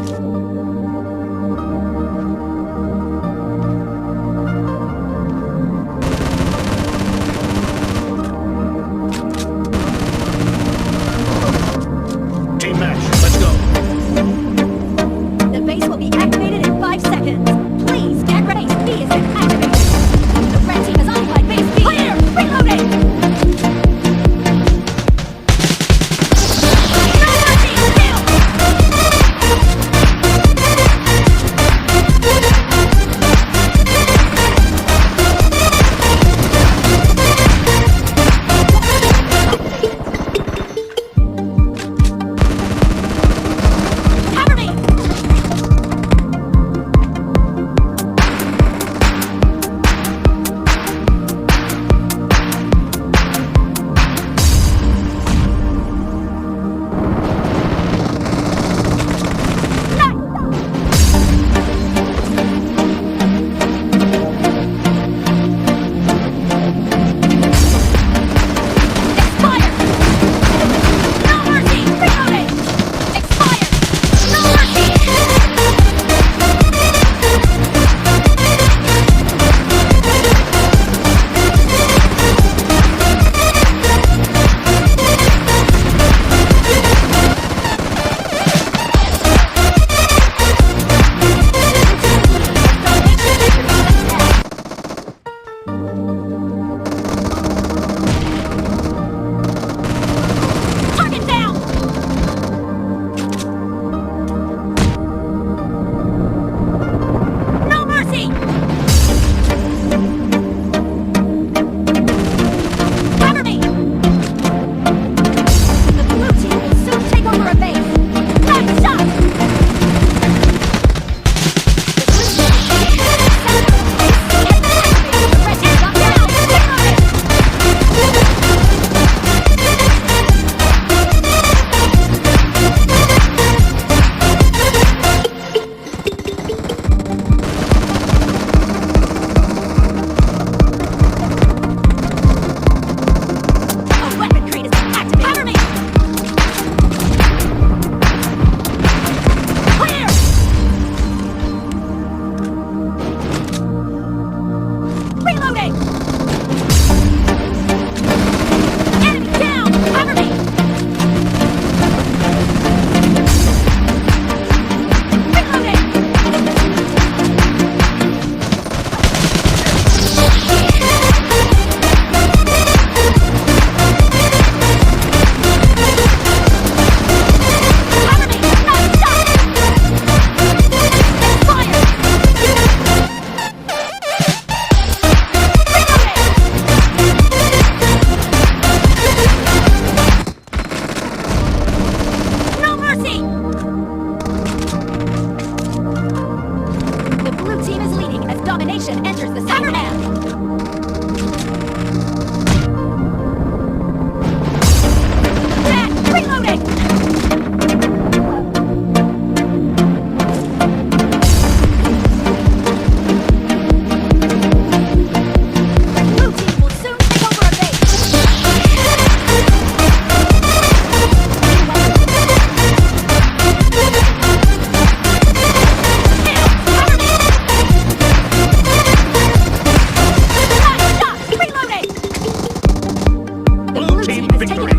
Team match, let's go. The base will be activated in 5 seconds. Please get ready. Base B has been activated. The red team has occupied base B. Clear! Reloading! No mercy! Kill! Cover me! Expired! No mercy! Reloading! Expired! No mercy! Target down! No mercy! Cover me! The blue team will soon take over a base. Nice shot! The red team got down! Reloading! A weapon crate has been activated. Cover me! Clear! Reloading! Enemy down! Cover me! Reloading! Cover me! Nice shot! Expired! Reloading! No mercy! The blue team is leading as domination enters the second half. Back! Reloading! Blue team will soon take over a base. Kill! Cover me! Nice shot! Reloading! The Blue blue team team has taken victory.